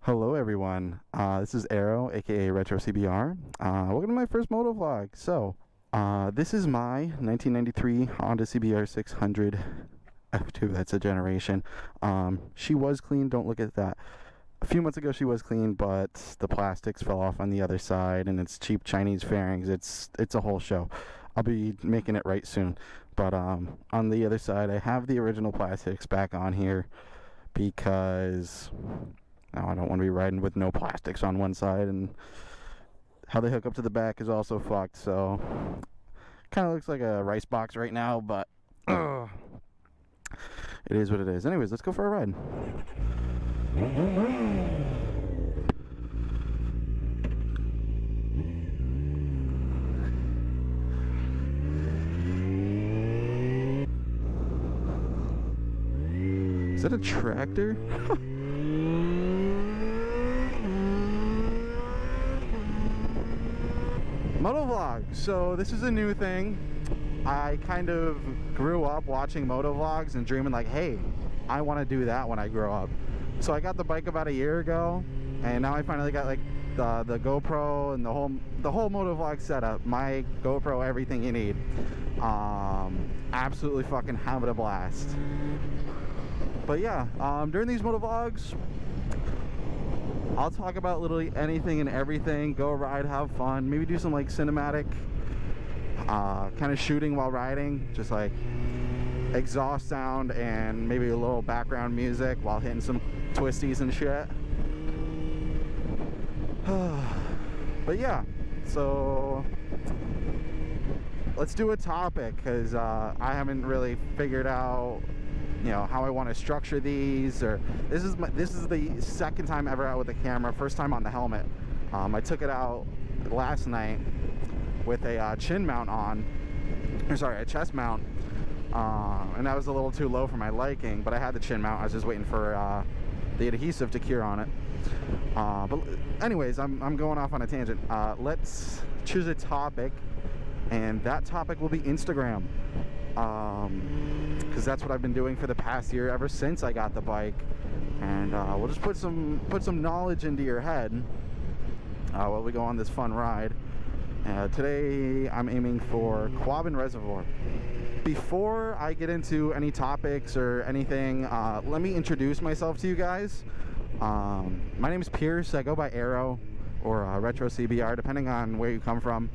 Hello everyone, this is Arrow, aka Retro CBR. Welcome to my first motovlog. So, this is my 1993 Honda CBR 600 F2, that's a generation. She was clean, don't look at that. A few months ago she was clean, but the plastics fell off on the other side and it's cheap Chinese fairings. It's a whole show. I'll be making it right soon. But on the other side I have the original plastics back on here because now I don't want to be riding with no plastics on one side, and how they hook up to the back is also fucked, so kind of looks like a rice box right now, but it is what it is. Anyways, let's go for a ride. Is that a tractor? Motovlog. So this is a new thing. I kind of grew up watching motovlogs and dreaming like, hey, I want to do that when I grow up. So I got the bike about a year ago, and now I finally got like the GoPro and the whole motovlog setup. My GoPro, everything you need. Absolutely fucking having a blast. But yeah, during these motovlogs, I'll talk about literally anything and everything. Go ride, have fun, maybe do some like cinematic kind of shooting while riding, just like exhaust sound and maybe a little background music while hitting some twisties and shit. But yeah, so let's do a topic, because I haven't really figured out, you know, how I want to structure these. Or this is the second time ever out with the camera, first time on the helmet. I took it out last night with a chin mount on, or sorry, a chest mount, and that was a little too low for my liking, but I had the chin mount. I was just waiting for the adhesive to cure on it. But anyways, I'm going off on a tangent. Let's choose a topic, and that topic will be Instagram. Because that's what I've been doing for the past year, ever since I got the bike, and we'll just put some knowledge into your head while we go on this fun ride. Today I'm aiming for Quabbin Reservoir. Before I get into any topics or anything, let me introduce myself to you guys. My name is Pierce. I go by Arrow or Retro CBR, depending on where you come from.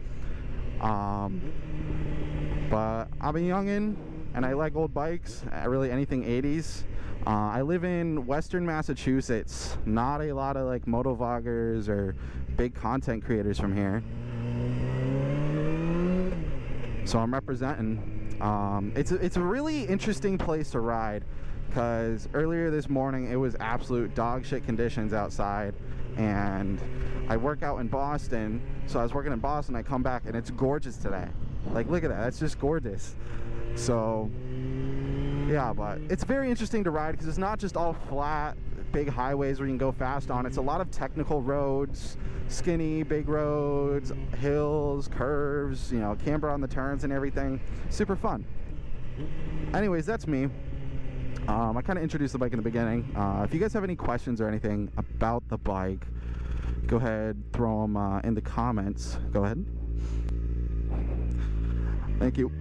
But I'm a youngin' and I like old bikes, really anything 80s. I live in Western Massachusetts. Not a lot of like motovloggers or big content creators from here, so I'm representing. It's a really interesting place to ride, because earlier this morning it was absolute dog shit conditions outside, and I work out in Boston, so I was working in Boston. I come back and it's gorgeous today. Like, look at that, that's just gorgeous. So yeah, but it's very interesting to ride because it's not just all flat big highways where you can go fast on. It's a lot of technical roads, skinny big roads, hills, curves, you know, camber on the turns and everything. Super fun. Anyways, that's me. I kind of introduced the bike in the beginning. If you guys have any questions or anything about the bike, go ahead, throw them in the comments. Go ahead. Thank you.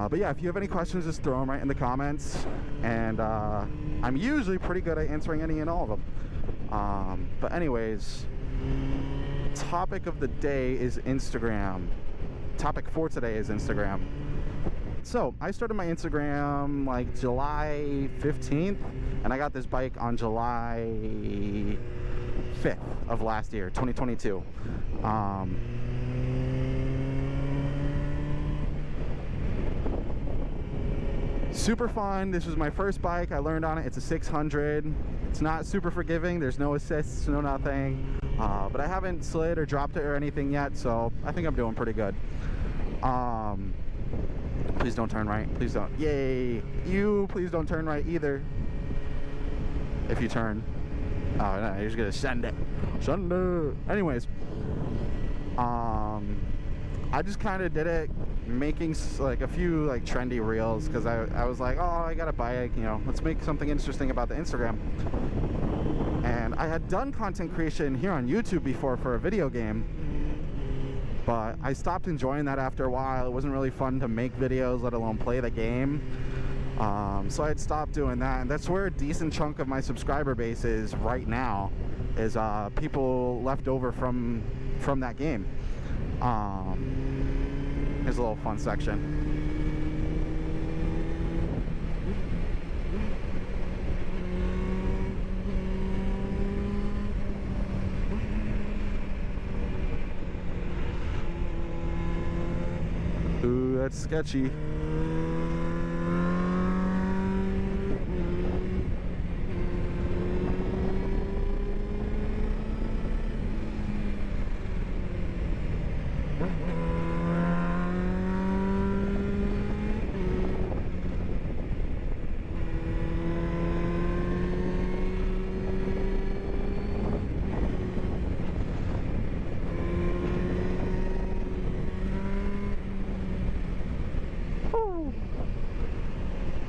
But yeah, if you have any questions, just throw them right in the comments, and I'm usually pretty good at answering any and all of them. But anyways, topic of the day is Instagram. Topic for today is Instagram. So I started my Instagram like July 15th, and I got this bike on July 5th of last year, 2022. Super fun. This was my first bike. I learned on it. It's a 600. It's not super forgiving. There's no assists, no nothing. But I haven't slid or dropped it or anything yet, so I think I'm doing pretty good. Please don't turn right. Please don't. Yay. You, please don't turn right either. If you turn. Oh, no, you're just gonna send it. Send it. Anyways. I just kind of did it making like a few like trendy reels, because I was like, oh, I got a bike, you know, let's make something interesting about the Instagram. And I had done content creation here on YouTube before for a video game, but I stopped enjoying that after a while. It wasn't really fun to make videos, let alone play the game. So I had stopped doing that, and that's where a decent chunk of my subscriber base is right now, is people left over from that game. Here's a little fun section. Ooh, that's sketchy.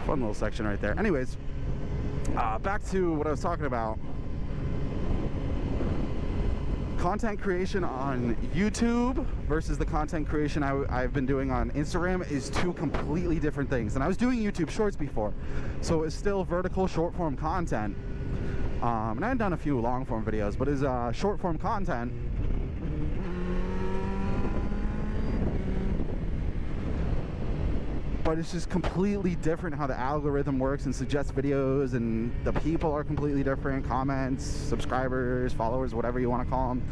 Fun little section right there. Anyways, back to what I was talking about. Content creation on YouTube versus the content creation I've been doing on Instagram is two completely different things. And I was doing YouTube Shorts before, so it's still vertical short form content. And I had done a few long form videos, but it's short form content. But it's just completely different how the algorithm works and suggests videos, and the people are completely different. Comments, subscribers, followers, whatever you want to call them.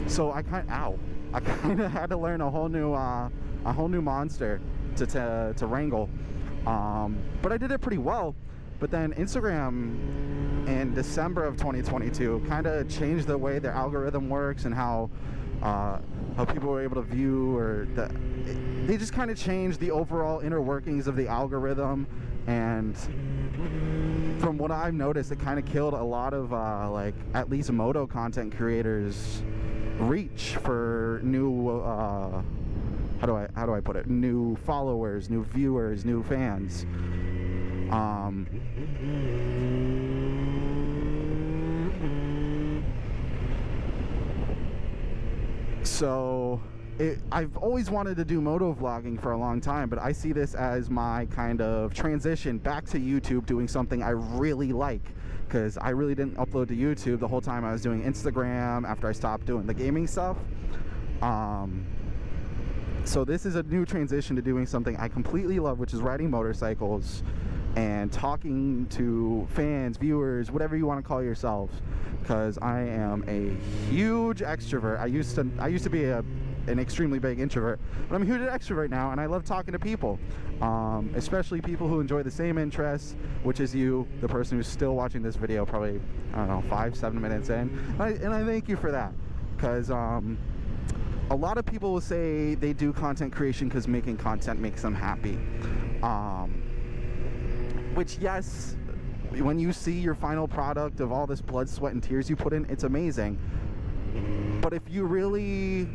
So I kind of had to learn a whole new monster to wrangle. But I did it pretty well. But then Instagram in December of 2022 kind of changed the way their algorithm works and how people were able to view, or they just kind of changed the overall inner workings of the algorithm. And from what I've noticed, it kind of killed a lot of like at least moto content creators' reach for new how do I put it, new followers, new viewers, new fans. So I've always wanted to do motovlogging for a long time, but I see this as my kind of transition back to YouTube, doing something I really like, because I really didn't upload to YouTube the whole time I was doing Instagram after I stopped doing the gaming stuff. So this is a new transition to doing something I completely love, which is riding motorcycles and talking to fans, viewers, whatever you want to call yourselves, because I am a huge extrovert. I used to be an extremely big introvert, but I'm a huge extrovert now, and I love talking to people, especially people who enjoy the same interests, which is you, the person who's still watching this video, probably, I don't know, 5-7 minutes in, and I thank you for that, because a lot of people will say they do content creation because making content makes them happy. Which, yes, when you see your final product of all this blood, sweat, and tears you put in, it's amazing. But if you really...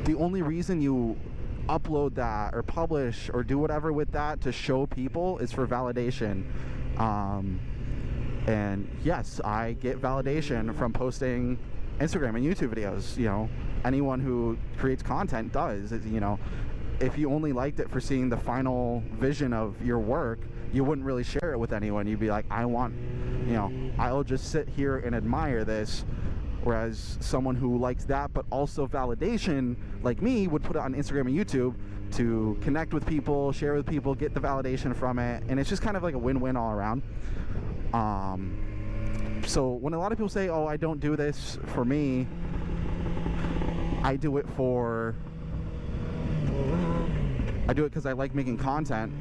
the only reason you upload that or publish or do whatever with that to show people is for validation. And yes, I get validation from posting Instagram and YouTube videos. You know, anyone who creates content does. You know, if you only liked it for seeing the final vision of your work, you wouldn't really share it with anyone. You'd be like, I'll just sit here and admire this. Whereas someone who likes that but also validation, like me, would put it on Instagram and YouTube to connect with people, share with people, get the validation from it, and it's just kind of like a win-win all around. So when a lot of people say, oh, I don't do this for me, I do it because I like making content.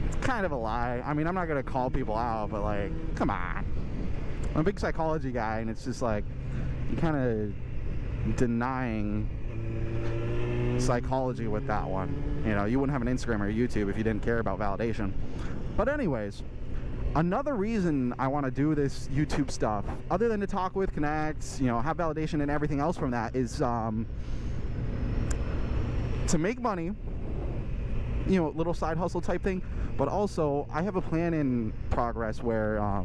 It's kind of a lie. I mean, I'm not going to call people out, but like, come on. I'm a big psychology guy, and it's just like, you're kind of denying psychology with that one. You know, you wouldn't have an Instagram or YouTube if you didn't care about validation. But anyways, Another reason I want to do this YouTube stuff, other than to talk with, connect, you know, have validation and everything else from that, is to make money, you know, little side hustle type thing. But also, I have a plan in progress where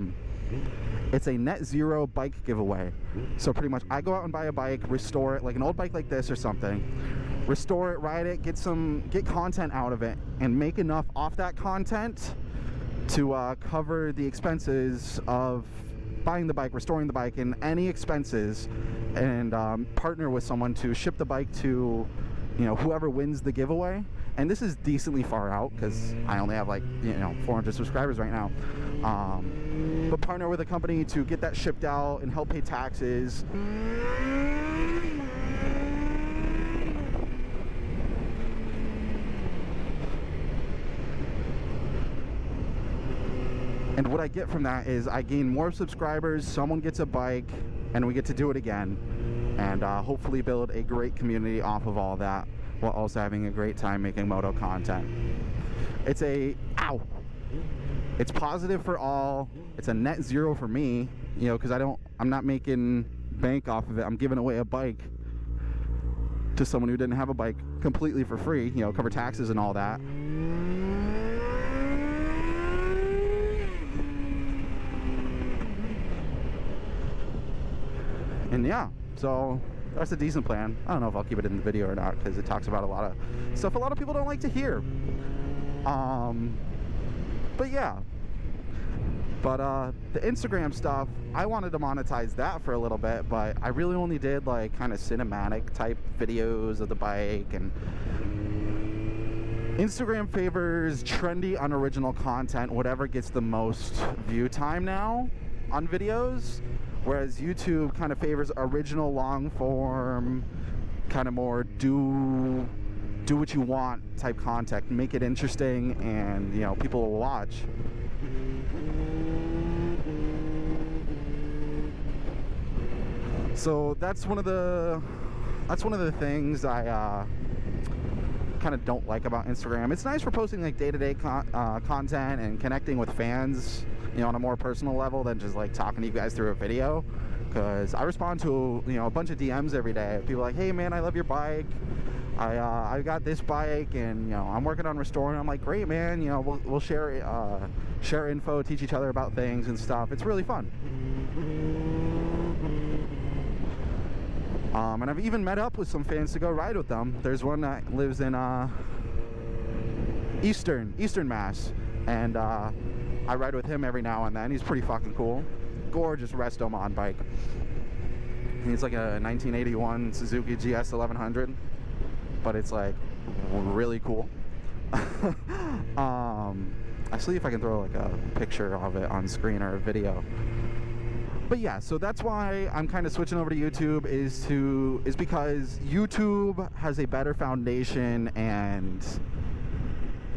it's a net zero bike giveaway. So pretty much I go out and buy a bike, restore it, like an old bike like this or something, restore it, ride it, get content out of it, and make enough off that content to cover the expenses of buying the bike, restoring the bike, and any expenses, and partner with someone to ship the bike to, you know, whoever wins the giveaway. And this is decently far out because I only have like, you know, 400 subscribers right now. But partner with a company to get that shipped out and help pay taxes. And what I get from that is I gain more subscribers, someone gets a bike, and we get to do it again. And hopefully build a great community off of all that, while also having a great time making moto content. It's it's positive for all. It's a net zero for me, you know, because I'm not making bank off of it. I'm giving away a bike to someone who didn't have a bike completely for free, you know, cover taxes and all that. And yeah, so that's a decent plan. I don't know if I'll keep it in the video or not, because it talks about a lot of stuff a lot of people don't like to hear. But yeah. But the Instagram stuff, I wanted to monetize that for a little bit, but I really only did like kind of cinematic type videos of the bike. And Instagram favors trendy, unoriginal content, whatever gets the most view time now on videos. Whereas YouTube kind of favors original, long form, kind of more do what you want type content, make it interesting, and, you know, people will watch. So that's one of the things I kind of don't like about Instagram. It's nice for posting like day-to-day content and connecting with fans, you know, on a more personal level than just like talking to you guys through a video. Because I respond to, you know, a bunch of DMs every day. People like, hey man, I love your bike. I got this bike, and, you know, I'm working on restoring. I'm like, great man, you know, we'll share info, teach each other about things and stuff. It's really fun. And I've even met up with some fans to go ride with them. There's one that lives in Eastern Mass, and I ride with him every now and then. He's pretty fucking cool. Gorgeous Resto-Mod bike. He's like a 1981 Suzuki GS 1100, but it's like really cool. I'll see if I can throw like a picture of it on screen or a video. But yeah, so that's why I'm kind of switching over to YouTube, is because YouTube has a better foundation and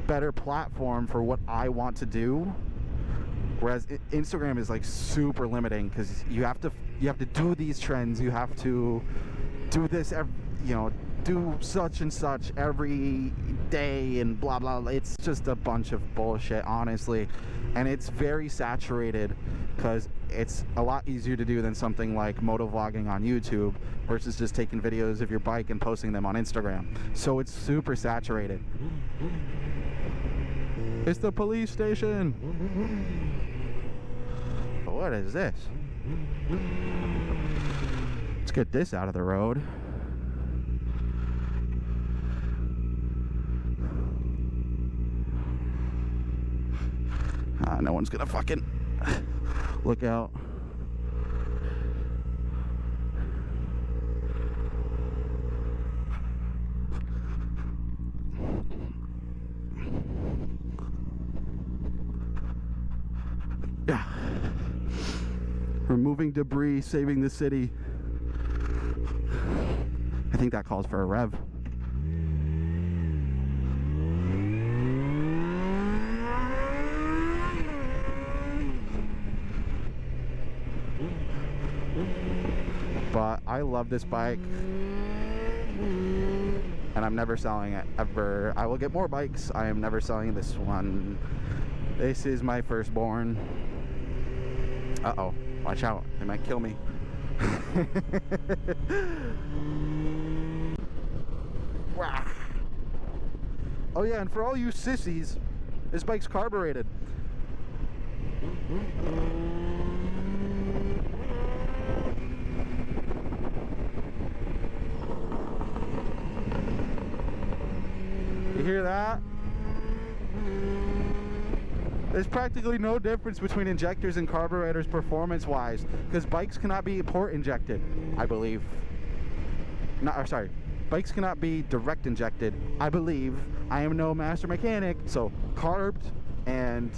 better platform for what I want to do. Whereas Instagram is like super limiting, because you have to do these trends, you have to do this do such and such every day and blah blah. It's just a bunch of bullshit, honestly, and it's very saturated, because it's a lot easier to do than something like motovlogging on YouTube versus just taking videos of your bike and posting them on Instagram. So it's super saturated. It's the police station. What is this? Let's get this out of the road. No one's gonna fucking look out. Yeah. Removing debris, saving the city. I think that calls for a rev. But I love this bike, and I'm never selling it ever. I will get more bikes. I am never selling this one. This is my firstborn. Uh-oh. Watch out. They might kill me. Oh yeah, and for all you sissies, this bike's carbureted. You hear that? There's practically no difference between injectors and carburetors performance-wise, because bikes cannot be port injected, I believe. Sorry, bikes cannot be direct injected, I believe. I am no master mechanic, so carbed and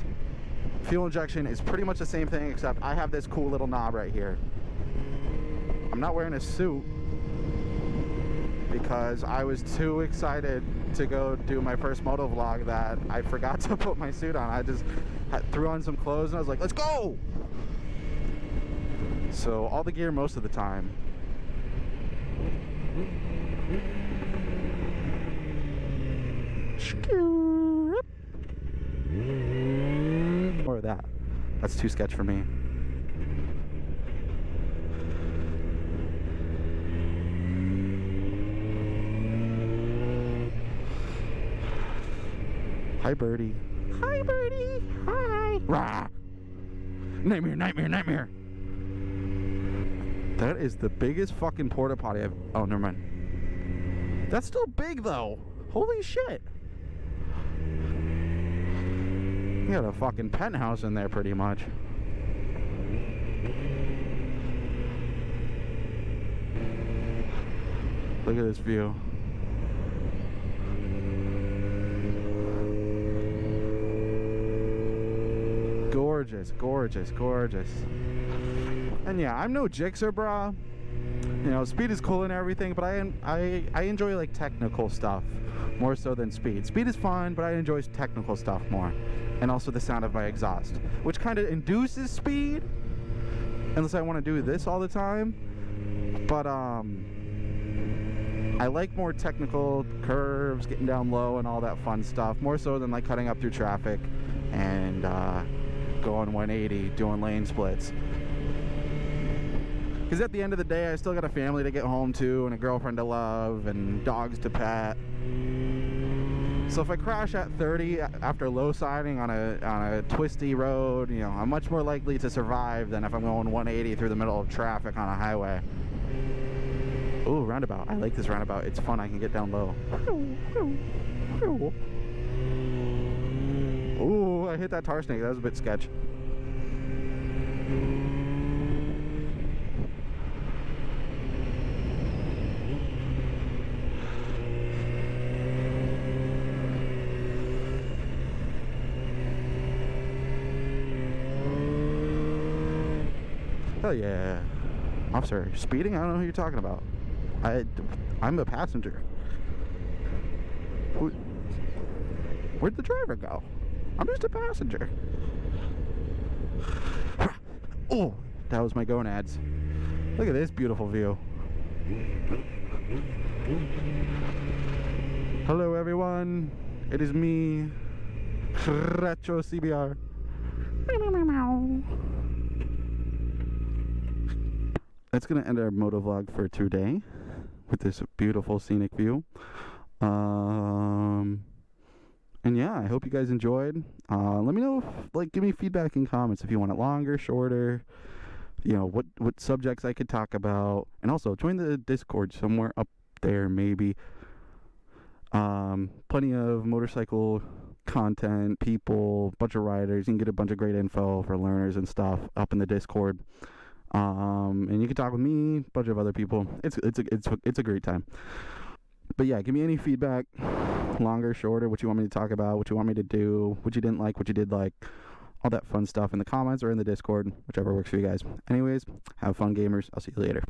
fuel injection is pretty much the same thing, except I have this cool little knob right here. I'm not wearing a suit because I was too excited to go do my first motovlog that I forgot to put my suit on. I just threw on some clothes and I was like, let's go! So all the gear most of the time. More of that. That's too sketch for me. Hi, birdie. Hi, birdie. Hi. Rah. Nightmare, nightmare, nightmare. That is the biggest fucking porta potty I've... Oh, never mind. That's still big, though. Holy shit. You got a fucking penthouse in there, pretty much. Look at this view. Gorgeous, gorgeous, gorgeous. And yeah, I'm no jixer, brah. You know, speed is cool and everything, but I enjoy like technical stuff more so than speed. Speed is fun, but I enjoy technical stuff more. And also the sound of my exhaust, which kind of induces speed, unless I want to do this all the time. But I like more technical curves, getting down low and all that fun stuff, more so than like cutting up through traffic and going 180, doing lane splits. Because at the end of the day, I still got a family to get home to and a girlfriend to love and dogs to pet. So if I crash at 30 after low siding on a twisty road, you know, I'm much more likely to survive than if I'm going 180 through the middle of traffic on a highway. Ooh, roundabout. I like this roundabout. It's fun. I can get down low. Ooh, I hit that tar snake. That was a bit sketch. Hell yeah. Officer, speeding? I don't know who you're talking about. I'm a passenger. Where'd the driver go? I'm just a passenger. Oh, that was my gonads. Look at this beautiful view. Hello everyone. It is me, Retro CBR. That's going to end our motovlog for today with this beautiful scenic view. And yeah, I hope you guys enjoyed. Let me know, give me feedback in comments if you want it longer, shorter, you know, what subjects I could talk about. And also, join the Discord somewhere up there, maybe. Plenty of motorcycle content, people, bunch of riders. You can get a bunch of great info for learners and stuff up in the Discord. And you can talk with me, a bunch of other people. It's a great time. But yeah, give me any feedback, longer, shorter, what you want me to talk about, what you want me to do, what you didn't like, what you did like, all that fun stuff in the comments or in the Discord, whichever works for you guys. Anyways, have fun, gamers. I'll see you later.